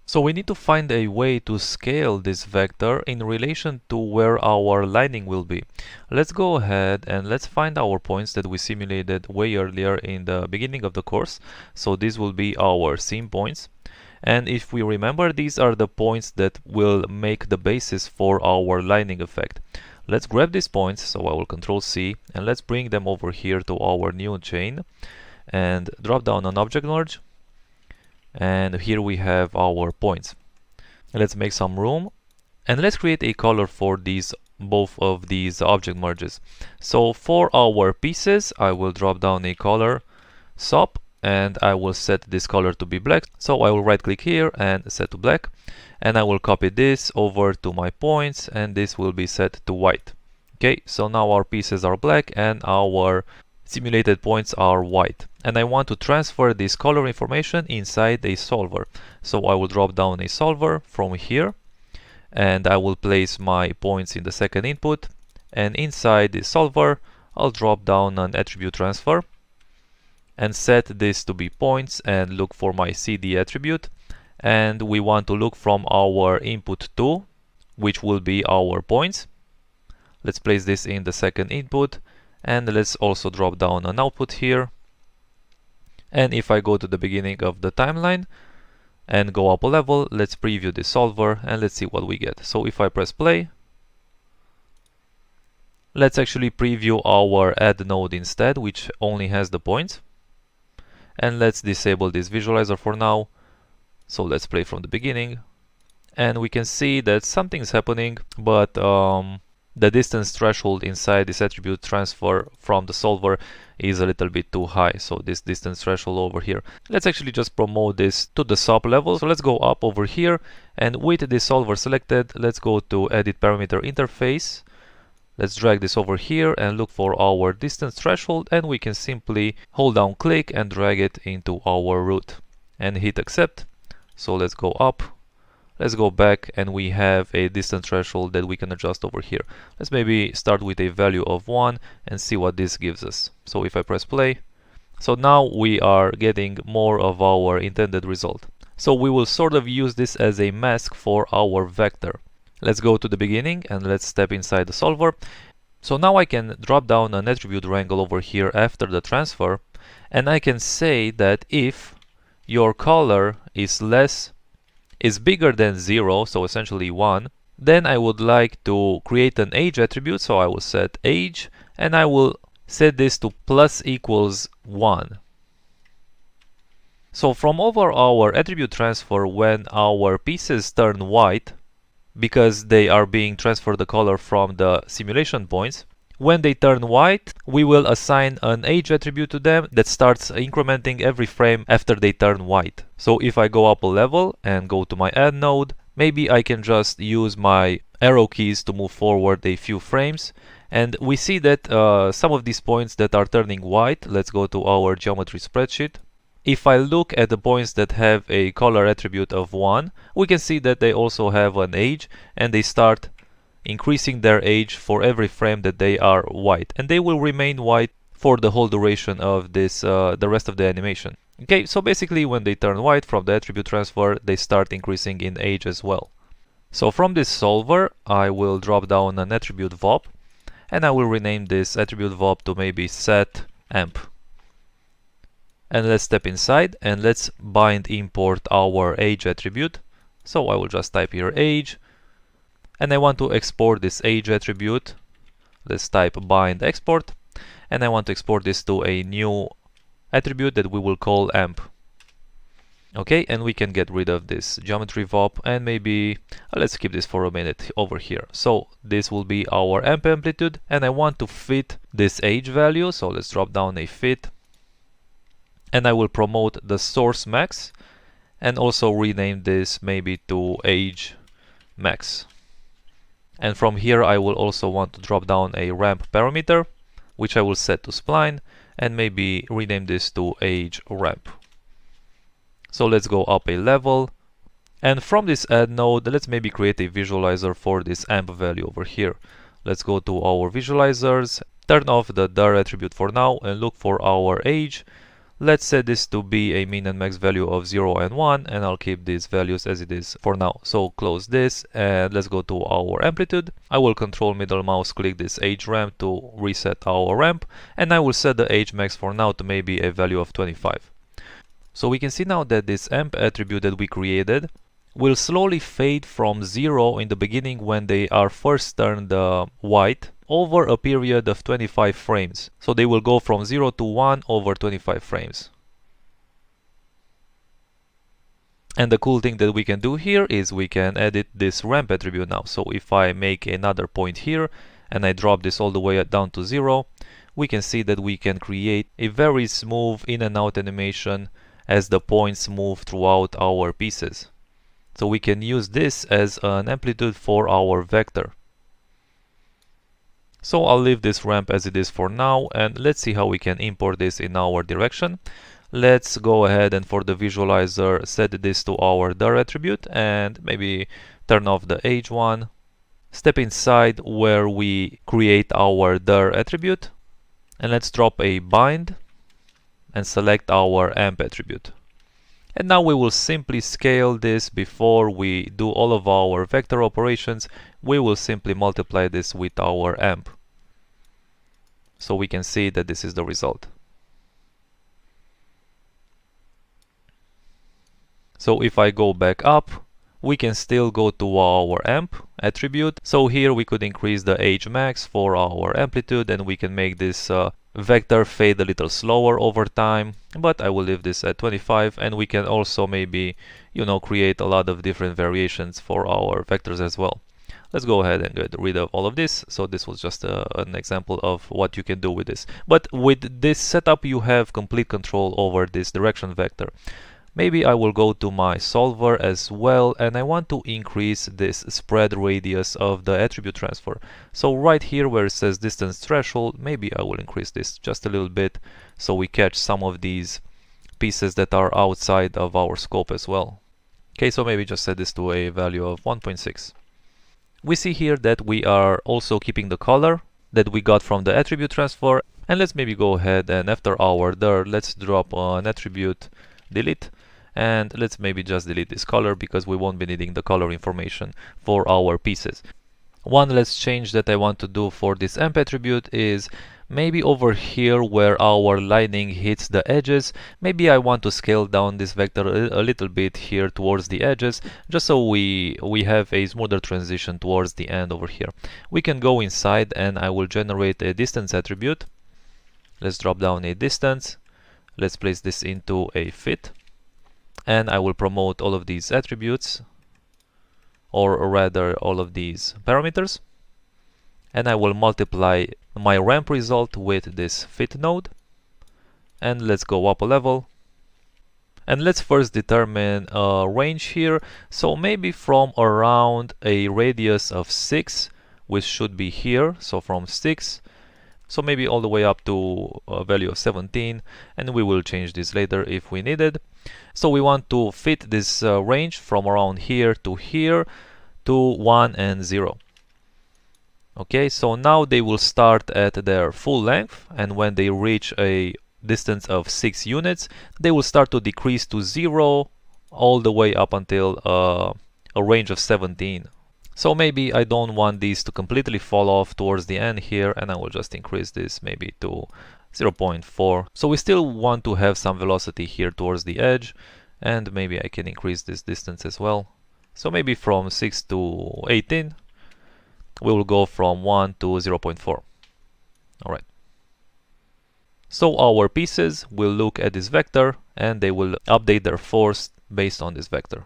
So we need to find a way to scale this vector in relation to where our lining will be. Let's go ahead and let's find our points that we simulated way earlier in the beginning of the course. So these will be our seam points. And if we remember, these are the points that will make the basis for our lining effect. Let's grab these points, so I will Control C, and let's bring them over here to our new chain and drop down on Object Merge. And here we have our points. Let's make some room and let's create a color for both of these object merges. So for our pieces, I will drop down a color SOP and I will set this color to be black. So I will right click here and set to black, and I will copy this over to my points and this will be set to white. Okay, so now our pieces are black and our simulated points are white, and I want to transfer this color information inside a solver. So I will drop down a solver from here and I will place my points in the second input, and inside the solver I'll drop down an attribute transfer and set this to be points and look for my CD attribute, and we want to look from our input 2, which will be our points. Let's place this in the second input, and let's also drop down an output here. And if I go to the beginning of the timeline and go up a level, let's preview the solver and let's see what we get. So if I press play, let's actually preview our add node instead, which only has the points. And let's disable this visualizer for now. So let's play from the beginning, and we can see that something's happening, but the distance threshold inside this attribute transfer from the solver is a little bit too high. So this distance threshold over here, let's actually just promote this to the SOP level. So let's go up over here, and with this solver selected, let's go to edit parameter interface. Let's drag this over here and look for our distance threshold, and we can simply hold down click and drag it into our root and hit accept. So let's go up, let's go back, and we have a distance threshold that we can adjust over here. Let's maybe start with a value of 1 and see what this gives us. So if I press play, so now we are getting more of our intended result. So we will sort of use this as a mask for our vector. Let's go to the beginning and let's step inside the solver. So now I can drop down an attribute wrangle over here after the transfer, and I can say that if your color is bigger than 0, so essentially 1, then I would like to create an age attribute. So I will set age and I will set this to plus equals 1. So from over our attribute transfer, when our pieces turn white, because they are being transferred the color from the simulation points, when they turn white, we will assign an age attribute to them that starts incrementing every frame after they turn white. So if I go up a level and go to my add node, maybe I can just use my arrow keys to move forward a few frames. And we see that some of these points that are turning white, let's go to our geometry spreadsheet. If I look at the points that have a color attribute of 1, we can see that they also have an age, and they start increasing their age for every frame that they are white, and they will remain white for the whole duration of this the rest of the animation. Okay, so basically when they turn white from the attribute transfer, they start increasing in age as well. So from this solver, I will drop down an attribute VOP, and I will rename this attribute VOP to maybe set amp. And let's step inside and let's bind import our age attribute. So I will just type here age, and I want to export this age attribute. Let's type bind export, and I want to export this to a new attribute that we will call amp. Okay, and we can get rid of this geometry VOP, and maybe let's keep this for a minute over here. So this will be our amp amplitude, and I want to fit this age value. So let's drop down a fit, and I will promote the source max and also rename this maybe to age max. And from here I will also want to drop down a ramp parameter, which I will set to spline, and maybe rename this to age ramp. So let's go up a level, and from this add node, let's maybe create a visualizer for this amp value over here. Let's go to our visualizers, turn off the dir attribute for now, and look for our age. Let's set this to be a min and max value of 0 and 1, and I'll keep these values as it is for now. So close this and let's go to our amplitude. I will control middle mouse click this age ramp to reset our ramp, and I will set the age max for now to maybe a value of 25. So we can see now that this amp attribute that we created will slowly fade from 0 in the beginning when they are first turned white over a period of 25 frames. So they will go from 0 to 1 over 25 frames. And the cool thing that we can do here is we can edit this ramp attribute now. So if I make another point here and I drop this all the way down to 0, we can see that we can create a very smooth in and out animation as the points move throughout our pieces. So we can use this as an amplitude for our vector. So I'll leave this ramp as it is for now, and let's see how we can import this in our direction. Let's go ahead and for the visualizer set this to our dir attribute and maybe turn off the age one. Step inside where we create our dir attribute and let's drop a bind and select our amp attribute. And now we will simply scale this before we do all of our vector operations. We will simply multiply this with our amp. So we can see that this is the result. So if I go back up, we can still go to our amp attribute. So here we could increase the age max for our amplitude and we can make this vector fade a little slower over time, but I will leave this at 25, and we can also maybe, create a lot of different variations for our vectors as well. Let's go ahead and get rid of all of this. So this was just an example of what you can do with this. But with this setup, you have complete control over this direction vector. Maybe I will go to my solver as well, and I want to increase this spread radius of the attribute transfer. So right here where it says distance threshold, maybe I will increase this just a little bit so we catch some of these pieces that are outside of our scope as well. Okay, so maybe just set this to a value of 1.6. We see here that we are also keeping the color that we got from the attribute transfer, and let's maybe go ahead and after our dir, let's drop an attribute delete, and let's maybe just delete this color because we won't be needing the color information for our pieces. One last change that I want to do for this amp attribute is maybe over here where our lighting hits the edges, maybe I want to scale down this vector a little bit here towards the edges, just so we have a smoother transition towards the end over here. We can go inside and I will generate a distance attribute. Let's drop down a distance. Let's place this into a fit. And I will promote all of these attributes, or rather all of these parameters. And I will multiply my ramp result with this fit node. And let's go up a level. And let's first determine a range here. So maybe from around a radius of 6, which should be here. So from 6. So maybe all the way up to a value of 17. And we will change this later if we need it. So we want to fit this range from around here to 1 and 0. Okay, so now they will start at their full length, and when they reach a distance of 6 units, they will start to decrease to 0 all the way up until a range of 17. So maybe I don't want these to completely fall off towards the end here, and I will just increase this maybe to 0.4. So we still want to have some velocity here towards the edge, and maybe I can increase this distance as well. So maybe from 6 to 18, we will go from 1 to 0.4. Alright. So our pieces will look at this vector and they will update their force based on this vector.